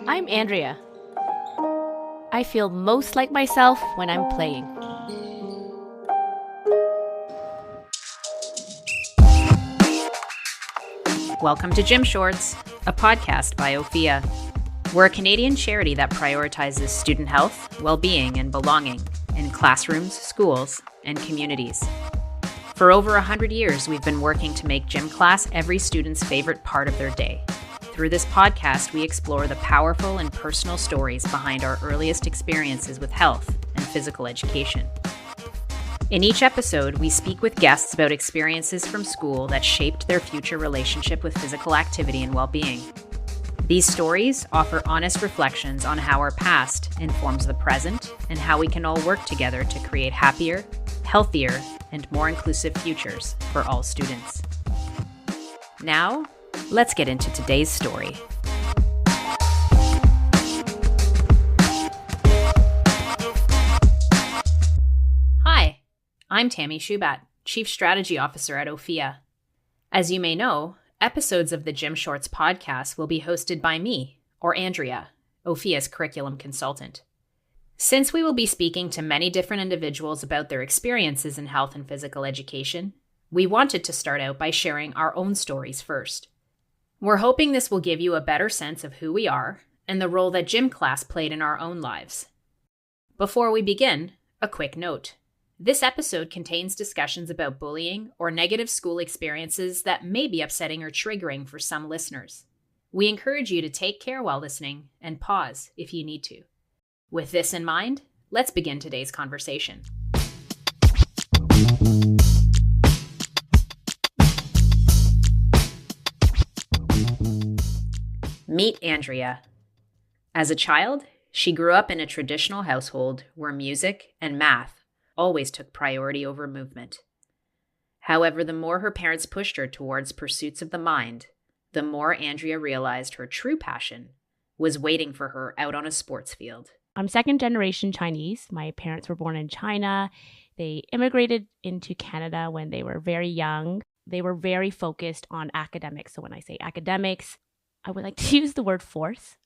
I'm Andrea. I feel most like myself when I'm playing. Welcome to Gym Shorts, a podcast by Ophea. We're a Canadian charity that prioritizes student health, well-being, and belonging in classrooms, schools, and communities. For over 100 years, we've been working to make gym class every student's favorite part of their day. Through this podcast, we explore the powerful and personal stories behind our earliest experiences with health and physical education. In each episode, we speak with guests about experiences from school that shaped their future relationship with physical activity and well-being. These stories offer honest reflections on how our past informs the present and how we can all work together to create happier, healthier, and more inclusive futures for all students. Now, let's get into today's story. Hi, I'm Tammy Shubat, Chief Strategy Officer at Ophea. As you may know, episodes of the Gym Shorts podcast will be hosted by me, or Andrea, Ophea's curriculum consultant. Since we will be speaking to many different individuals about their experiences in health and physical education, we wanted to start out by sharing our own stories first. We're hoping this will give you a better sense of who we are and the role that gym class played in our own lives. Before we begin, a quick note. This episode contains discussions about bullying or negative school experiences that may be upsetting or triggering for some listeners. We encourage you to take care while listening and pause if you need to. With this in mind, let's begin today's conversation. Meet Andrea. As a child, she grew up in a traditional household where music and math always took priority over movement. However, the more her parents pushed her towards pursuits of the mind, the more Andrea realized her true passion was waiting for her out on a sports field. I'm second generation Chinese. My parents were born in China. They immigrated into Canada when they were very young. They were very focused on academics. So when I say academics, I would like to use the word force.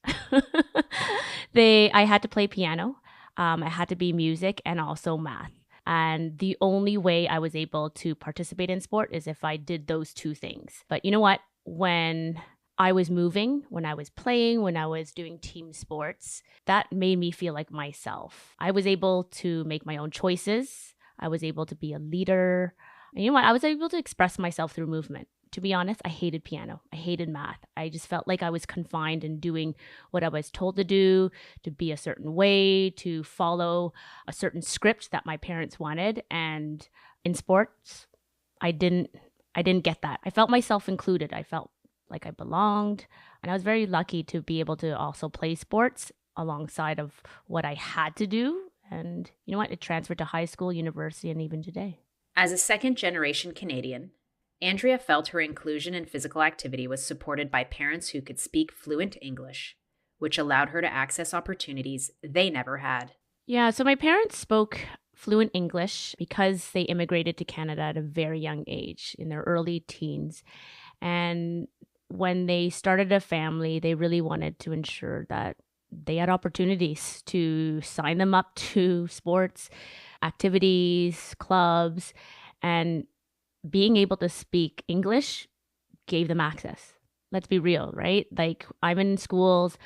I had to play piano. I had to be music and also math. And the only way I was able to participate in sport is if I did those two things. But you know what? When I was moving, when I was playing, when I was doing team sports, that made me feel like myself. I was able to make my own choices. I was able to be a leader. And you know what? I was able to express myself through movement. To be honest, I hated piano. I hated math. I just felt like I was confined in doing what I was told to do, to be a certain way, to follow a certain script that my parents wanted. And in sports, I didn't get that. I felt myself included. I felt like I belonged. And I was very lucky to be able to also play sports alongside of what I had to do. And you know what? It transferred to high school, university, and even today. As a second-generation Canadian, Andrea felt her inclusion in physical activity was supported by parents who could speak fluent English, which allowed her to access opportunities they never had. Yeah, so my parents spoke fluent English because they immigrated to Canada at a very young age, in their early teens. And when they started a family, they really wanted to ensure that they had opportunities to sign them up to sports, activities, clubs, and being able to speak English gave them access. Let's be real, right? Like, I'm in schools,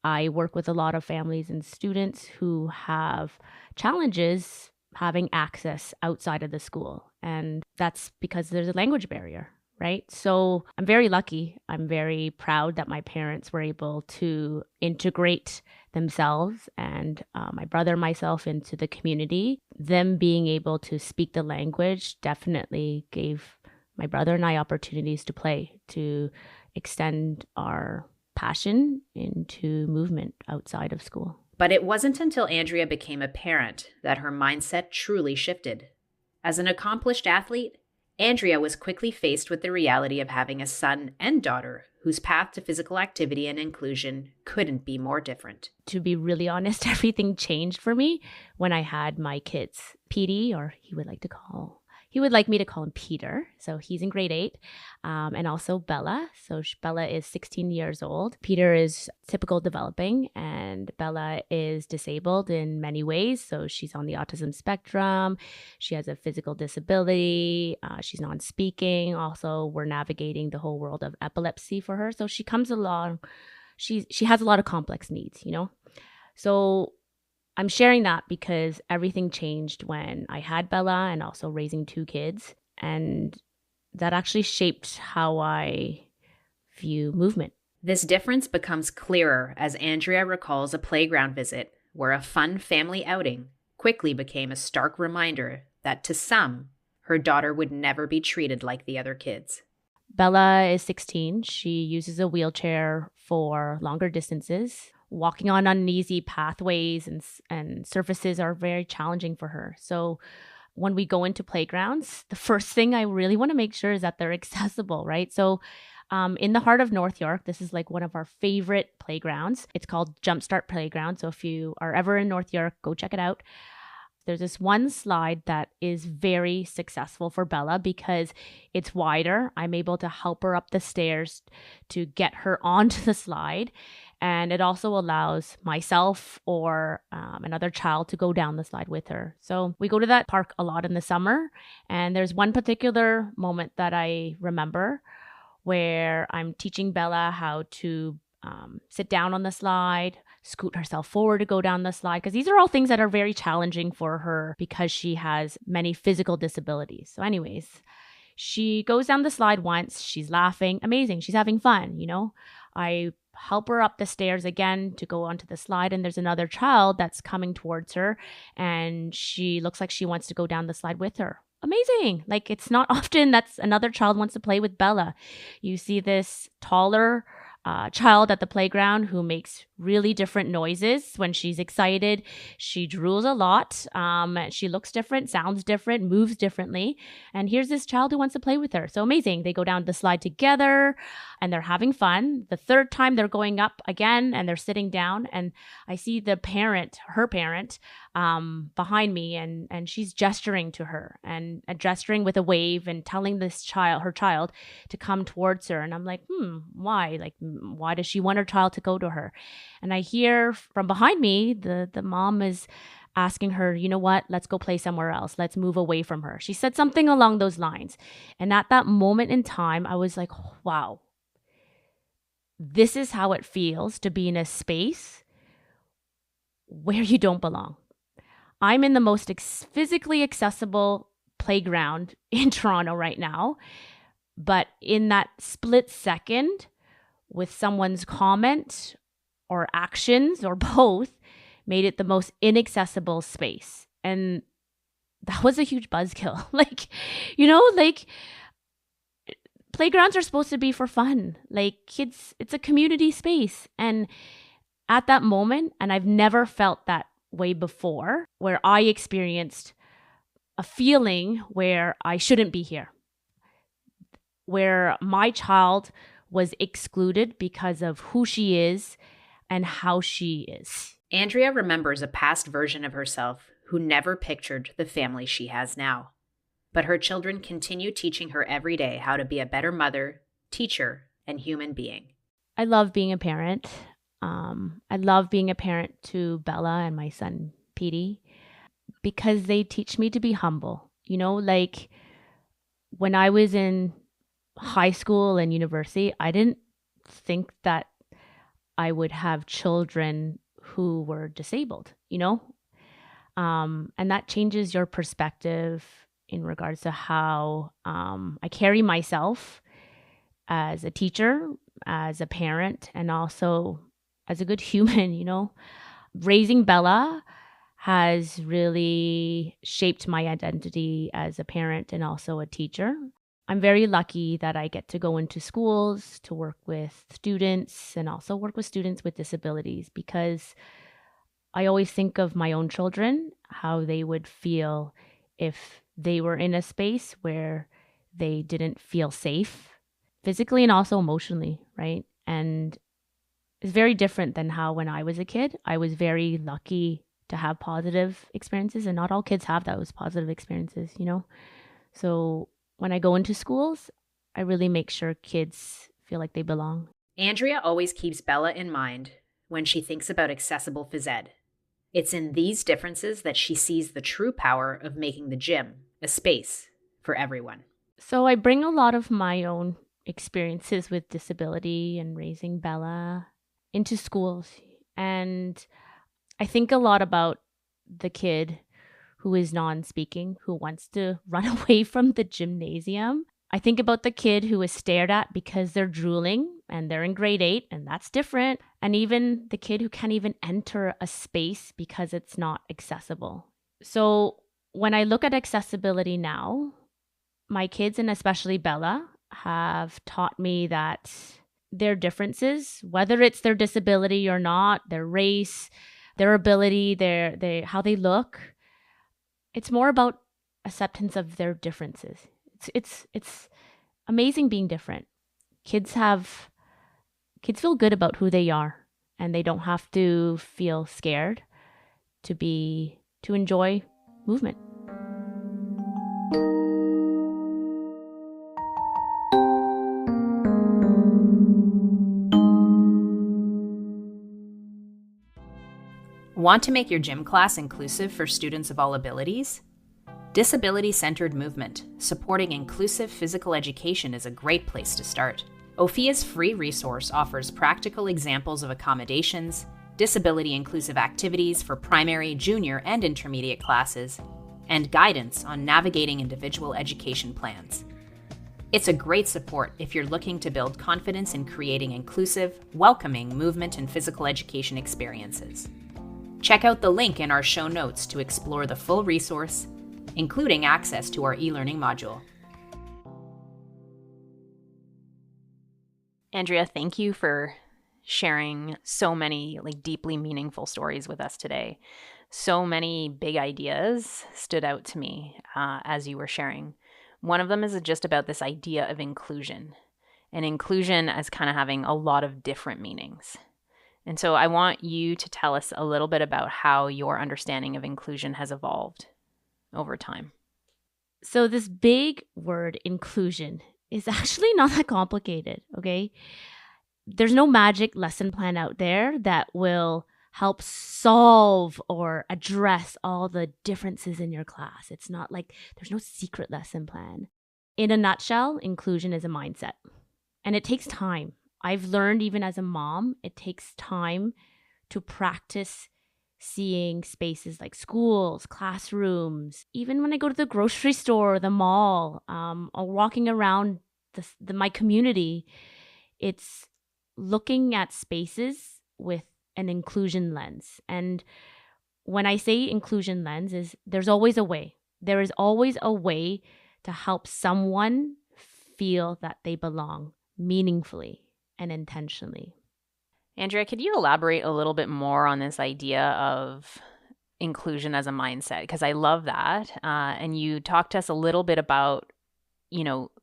I work with a lot of families and students who have challenges having access outside of the school. And that's because there's a language barrier, right? So I'm very lucky. I'm very proud that my parents were able to integrate themselves and my brother and myself into the community. Them being able to speak the language definitely gave my brother and I opportunities to play, to extend our passion into movement outside of school. But it wasn't until Andrea became a parent that her mindset truly shifted. As an accomplished athlete, Andrea was quickly faced with the reality of having a son and daughter whose path to physical activity and inclusion couldn't be more different. To be really honest, everything changed for me when I had my kids. PD, or he would like to call He would like me to call him Peter. So he's in grade 8. And also Bella. So Bella is 16 years old. Peter is typical developing, and Bella is disabled in many ways. So she's on the autism spectrum. She has a physical disability. She's non-speaking. Also, we're navigating the whole world of epilepsy for her. So she comes along. She has a lot of complex needs, So I'm sharing that because everything changed when I had Bella and also raising 2 kids. And that actually shaped how I view movement. This difference becomes clearer as Andrea recalls a playground visit where a fun family outing quickly became a stark reminder that to some, her daughter would never be treated like the other kids. Bella is 16. She uses a wheelchair for longer distances. Walking on uneasy pathways and surfaces are very challenging for her. So when we go into playgrounds, the first thing I really want to make sure is that they're accessible, right? So in the heart of North York, this is like one of our favorite playgrounds. It's called Jumpstart Playground. So if you are ever in North York, go check it out. There's this one slide that is very successful for Bella because it's wider. I'm able to help her up the stairs to get her onto the slide. And it also allows myself or another child to go down the slide with her. So we go to that park a lot in the summer. And there's one particular moment that I remember where I'm teaching Bella how to sit down on the slide, scoot herself forward to go down the slide, because these are all things that are very challenging for her because she has many physical disabilities. So anyways, she goes down the slide once, she's laughing, amazing, she's having fun, I help her up the stairs again to go onto the slide, and there's another child that's coming towards her, and she looks like she wants to go down the slide with her. Amazing. Like, it's not often that's another child wants to play with Bella. You see this taller child at the playground who makes really different noises when she's excited. She drools a lot. She looks different, sounds different, moves differently. And here's this child who wants to play with her. So amazing. They go down the slide together and they're having fun. The third time they're going up again and they're sitting down, and I see her parent, behind me, and she's gesturing to her and gesturing with a wave and telling her child to come towards her. And I'm like, why? Like, why does she want her child to go to her? And I hear from behind me, the mom is asking her, you know what, let's go play somewhere else. Let's move away from her. She said something along those lines. And at that moment in time, I was like, wow, this is how it feels to be in a space where you don't belong. I'm in the most physically accessible playground in Toronto right now. But in that split second, with someone's comment or actions or both, made it the most inaccessible space. And that was a huge buzzkill. Playgrounds are supposed to be for fun. Like, kids, it's a community space. And at that moment, and I've never felt that way before, where I experienced a feeling where I shouldn't be here, where my child was excluded because of who she is and how she is. Andrea remembers a past version of herself who never pictured the family she has now. But her children continue teaching her every day how to be a better mother, teacher, and human being. I love being a parent. I love being a parent to Bella and my son, Petey, because they teach me to be humble. Like, when I was in high school and university, I didn't think that I would have children who were disabled, and that changes your perspective in regards to how I carry myself as a teacher, as a parent, and also as a good human. Raising Bella has really shaped my identity as a parent and also a teacher. I'm very lucky that I get to go into schools to work with students and also work with students with disabilities, because I always think of my own children, how they would feel if they were in a space where they didn't feel safe physically and also emotionally, right? And it's very different than how when I was a kid, I was very lucky to have positive experiences, and not all kids have those positive experiences, So when I go into schools, I really make sure kids feel like they belong. Andrea always keeps Bella in mind when she thinks about accessible phys ed. It's in these differences that she sees the true power of making the gym a space for everyone. So I bring a lot of my own experiences with disability and raising Bella into schools. And I think a lot about the kid who is non-speaking, who wants to run away from the gymnasium. I think about the kid who is stared at because they're drooling and they're in grade 8, and that's different. And even the kid who can't even enter a space because it's not accessible. So when I look at accessibility now, my kids, and especially Bella, have taught me that their differences, whether it's their disability or not, their race, their ability, how they look, it's more about acceptance of their differences. It's amazing being different. Kids feel good about who they are, and they don't have to feel scared to enjoy movement. Want to make your gym class inclusive for students of all abilities? Disability-centered movement, supporting inclusive physical education is a great place to start. Ophea's free resource offers practical examples of accommodations, disability-inclusive activities for primary, junior, and intermediate classes, and guidance on navigating individual education plans. It's a great support if you're looking to build confidence in creating inclusive, welcoming movement and physical education experiences. Check out the link in our show notes to explore the full resource, including access to our e-learning module. Andrea, thank you for sharing so many deeply meaningful stories with us today. So many big ideas stood out to me as you were sharing. One of them is just about this idea of inclusion, and inclusion as kind of having a lot of different meanings. And so I want you to tell us a little bit about how your understanding of inclusion has evolved over time. So this big word, inclusion, is actually not that complicated, okay? There's no magic lesson plan out there that will help solve or address all the differences in your class. It's not like there's no secret lesson plan. In a nutshell, inclusion is a mindset, and it takes time. I've learned even as a mom, it takes time to practice seeing spaces like schools, classrooms, even when I go to the grocery store, the mall, or walking around my community. It's looking at spaces with an inclusion lens. And when I say inclusion lens, is there's always a way. There is always a way to help someone feel that they belong meaningfully and intentionally. Andrea, could you elaborate a little bit more on this idea of inclusion as a mindset? Because I love that. And you talked to us a little bit about,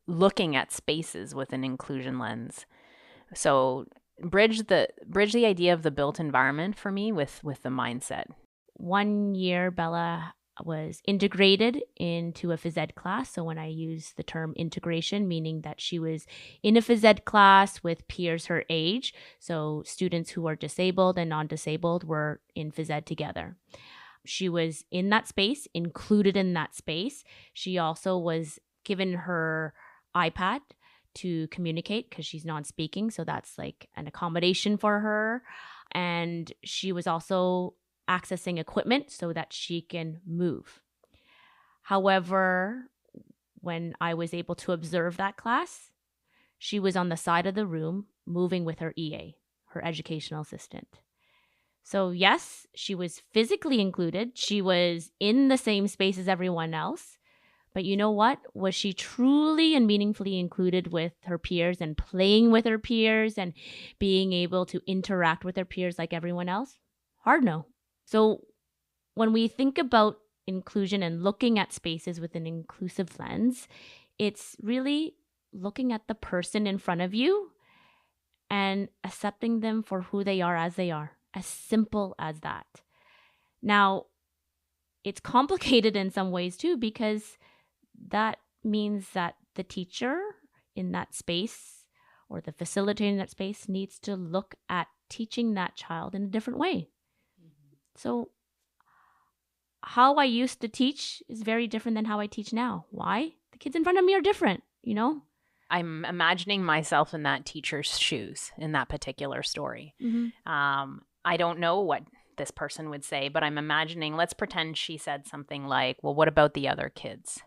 looking at spaces with an inclusion lens. So bridge the idea of the built environment for me with the mindset. 1 year, Bella was integrated into a phys ed class. So when I use the term integration, meaning that she was in a phys ed class with peers her age. So students who are disabled and non-disabled were in phys ed together. She was in that space, included in that space. She also was given her iPad to communicate because she's non-speaking. So that's like an accommodation for her. And she was also accessing equipment so that she can move. However, when I was able to observe that class, she was on the side of the room moving with her EA, her educational assistant. So yes, she was physically included. She was in the same space as everyone else. But you know what? Was she truly and meaningfully included with her peers and playing with her peers and being able to interact with her peers like everyone else? Hard no. So when we think about inclusion and looking at spaces with an inclusive lens, it's really looking at the person in front of you and accepting them for who they are as they are. As simple as that. Now, it's complicated in some ways too, because that means that the teacher in that space or the facilitator in that space needs to look at teaching that child in a different way. So how I used to teach is very different than how I teach now. Why? The kids in front of me are different, you know? I'm imagining myself in that teacher's shoes in that particular story. I don't know what this person would say, but I'm imagining, let's pretend she said something like, well, what about the other kids?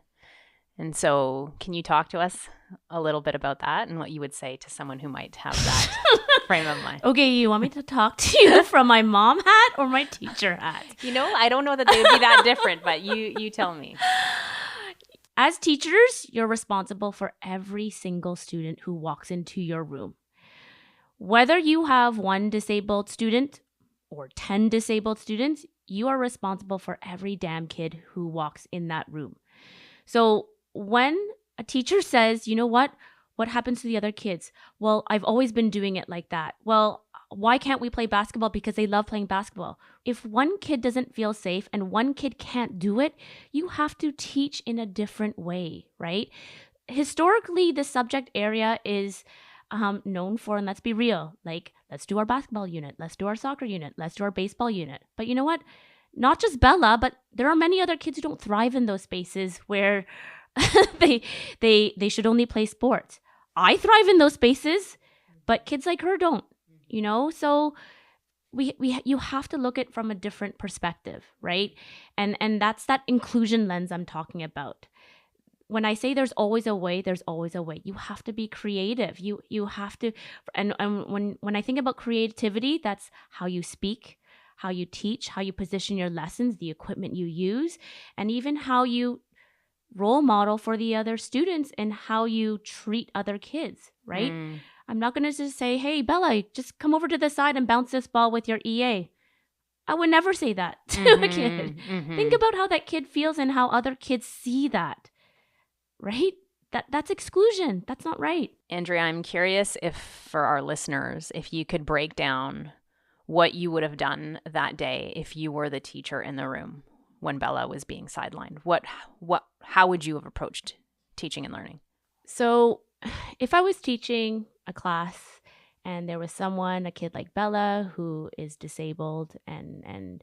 And so can you talk to us a little bit about that and what you would say to someone who might have that frame of mind? Okay, you want me to talk to you from my mom hat or my teacher hat? I don't know that they would be that different, but you tell me. As teachers, you're responsible for every single student who walks into your room. Whether you have one disabled student or 10 disabled students, you are responsible for every damn kid who walks in that room. So when a teacher says, you know what happens to the other kids? Well, I've always been doing it like that. Well, why can't we play basketball? Because they love playing basketball. If one kid doesn't feel safe and one kid can't do it, you have to teach in a different way, right? Historically, the subject area is known for, and let's be real, like, let's do our basketball unit, let's do our soccer unit, let's do our baseball unit. But you know what? Not just Bella, but there are many other kids who don't thrive in those spaces where they should only play sports. I thrive in those spaces, but kids like her don't, you know? So you have to look at it from a different perspective, right? And that's that inclusion lens I'm talking about. When I say there's always a way, there's always a way. You have to be creative. You have to, and when I think about creativity, that's how you speak, how you teach, how you position your lessons, the equipment you use, and even how you role model for the other students and how you treat other kids, right? I'm not going to just say, hey, Bella, just come over to the side and bounce this ball with your EA. I would never say that to a kid. Think about how that kid feels and how other kids see that, right? That's exclusion. That's not right. Andrea, I'm curious if for our listeners, if you could break down what you would have done that day if you were the teacher in the room when Bella was being sidelined. How would you have approached teaching and learning? So if I was teaching a class and there was a kid like Bella, who is disabled and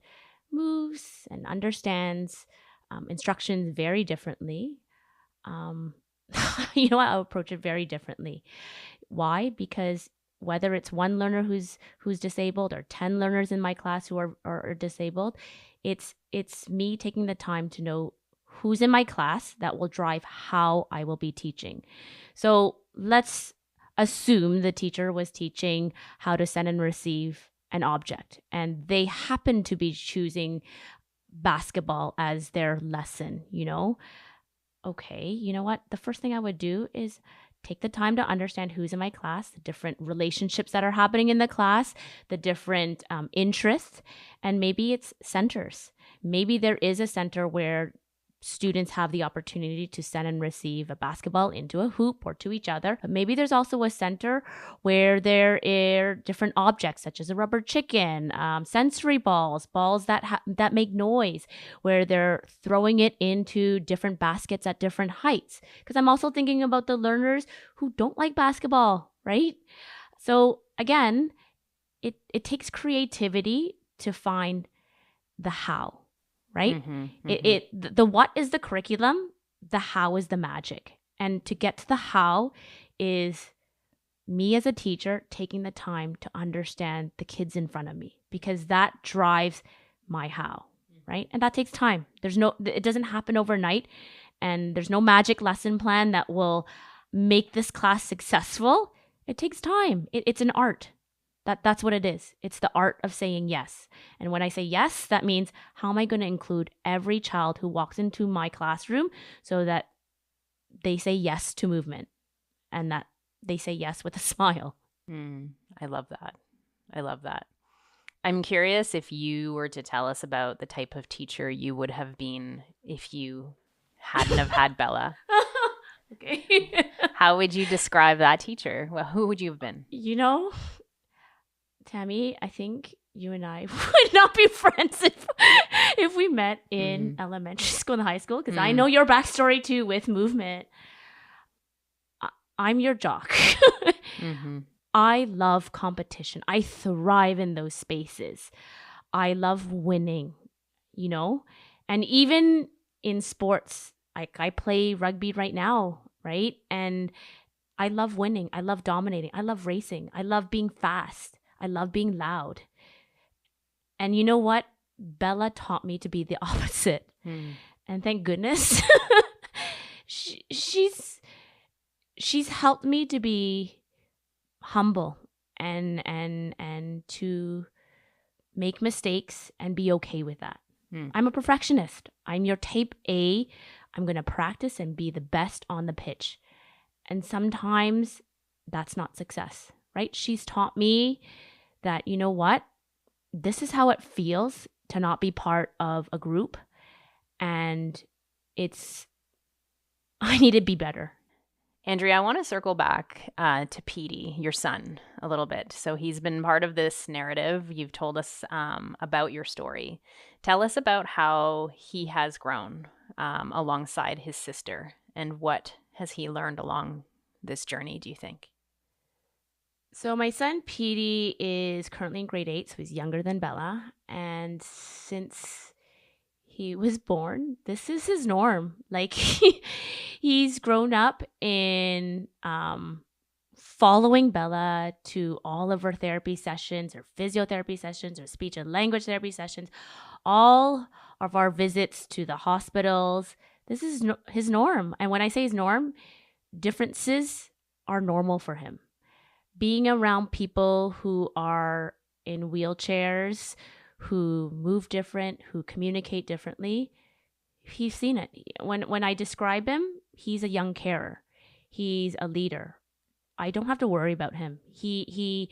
moves and understands instructions very differently, you know what? I'll approach it very differently. Why? Because whether it's one learner who's disabled or 10 learners in my class who are disabled, it's me taking the time to know who's in my class that will drive how I will be teaching. So let's assume the teacher was teaching how to send and receive an object, and they happen to be choosing basketball as their lesson, you know? Okay, you know what? The first thing I would do is take the time to understand who's in my class, the different relationships that are happening in the class, the different interests, and maybe it's centers. Maybe there is a center where students have the opportunity to send and receive a basketball into a hoop or to each other. But maybe there's also a center where there are different objects such as a rubber chicken, sensory balls that make noise, where they're throwing it into different baskets at different heights. Because I'm also thinking about the learners who don't like basketball, right? So again, it takes creativity to find the how. Right? The what is the curriculum, the how is the magic. And to get to the how is me as a teacher taking the time to understand the kids in front of me, because that drives my how, right? And that takes time. It doesn't happen overnight, and there's no magic lesson plan that will make this class successful. It takes time. It's an art. That's what it is. It's the art of saying yes. And when I say yes, that means how am I going to include every child who walks into my classroom so that they say yes to movement and that they say yes with a smile. I love that. I love that. I'm curious if you were to tell us about the type of teacher you would have been if you hadn't have had Bella. Okay. How would you describe that teacher? Well, who would you have been? You know, Tammy, I think you and I would not be friends if we met in elementary school and high school, because I know your backstory too with movement. I'm your jock. I love competition. I thrive in those spaces. I love winning, and even in sports, like I play rugby right now, right? And I love winning. I love dominating. I love racing. I love being fast. I love being loud. And you know what? Bella taught me to be the opposite. And thank goodness. She's helped me to be humble and to make mistakes and be okay with that. I'm a perfectionist. I'm your type A. I'm going to practice and be the best on the pitch. And sometimes that's not success, right? She's taught me that, you know what? This is how it feels to not be part of a group. And I need to be better. Andrea, I want to circle back to Petey, your son, a little bit. So he's been part of this narrative. You've told us about your story. Tell us about how he has grown alongside his sister, and what has he learned along this journey, do you think? So my son Petey is currently in grade 8, so he's younger than Bella. And since he was born, this is his norm. Like he's grown up in following Bella to all of her therapy sessions, or physiotherapy sessions, or speech and language therapy sessions, all of our visits to the hospitals. This is his norm. And when I say his norm, differences are normal for him. Being around people who are in wheelchairs, who move different, who communicate differently, he's seen it. When I describe him, he's a young carer. He's a leader. I don't have to worry about him. He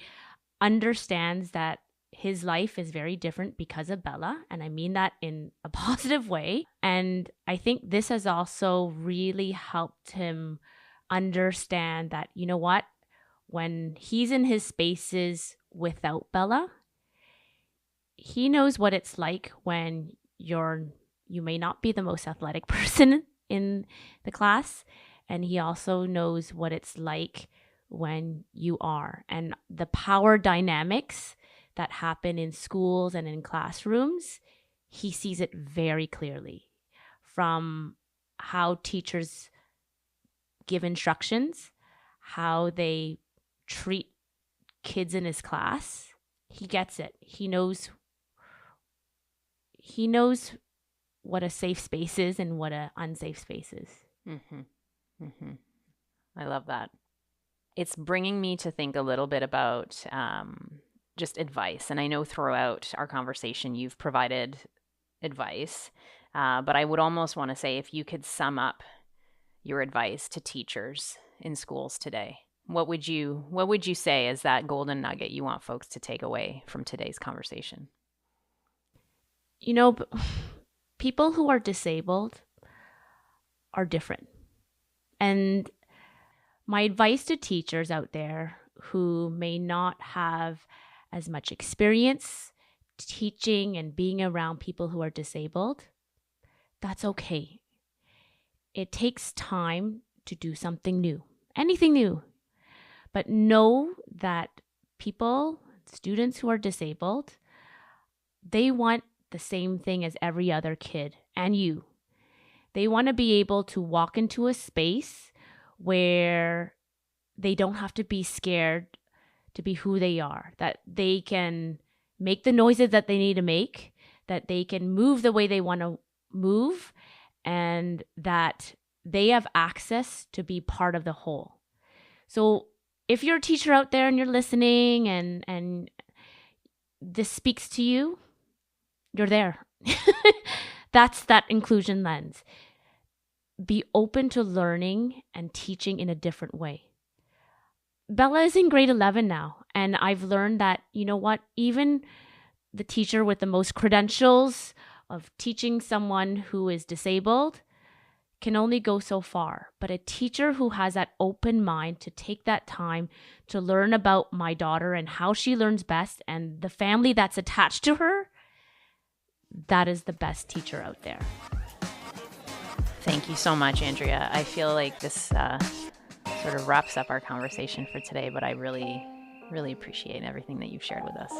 understands that his life is very different because of Bella, and I mean that in a positive way. And I think this has also really helped him understand that, you know what, when he's in his spaces without Bella, he knows what it's like when you may not be the most athletic person in the class, and he also knows what it's like when you are. And the power dynamics that happen in schools and in classrooms, he sees it very clearly, from how teachers give instructions, how they treat kids in his class. He gets it. He knows what a safe space is and what an unsafe space is. I love that. It's bringing me to think a little bit about just advice. And I know throughout our conversation you've provided advice, but I would almost want to say, if you could sum up your advice to teachers in schools today, what would you say is that golden nugget you want folks to take away from today's conversation? People who are disabled are different. And my advice to teachers out there who may not have as much experience teaching and being around people who are disabled, that's okay. It takes time to do something new, anything new. But know that students who are disabled, they want the same thing as every other kid and you. They want to be able to walk into a space where they don't have to be scared to be who they are, that they can make the noises that they need to make, that they can move the way they want to move, and that they have access to be part of the whole. So if you're a teacher out there and you're listening and this speaks to you, you're there. That's that inclusion lens. Be open to learning and teaching in a different way. Bella is in grade 11 now, and I've learned that, you know what, even the teacher with the most credentials of teaching someone who is disabled can only go so far. But a teacher who has that open mind to take that time to learn about my daughter and how she learns best and the family that's attached to her, that is the best teacher out there. Thank you so much, Andrea. I feel like this sort of wraps up our conversation for today, but I really, really appreciate everything that you've shared with us.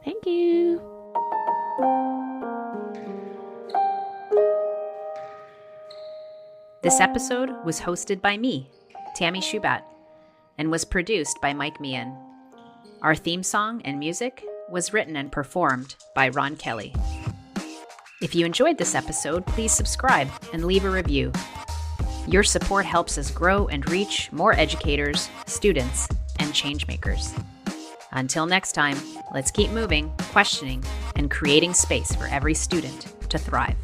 Thank you. This episode was hosted by me, Tammy Shubat, and was produced by Mike Meehan. Our theme song and music was written and performed by Ron Kelly. If you enjoyed this episode, please subscribe and leave a review. Your support helps us grow and reach more educators, students, and changemakers. Until next time, let's keep moving, questioning, and creating space for every student to thrive.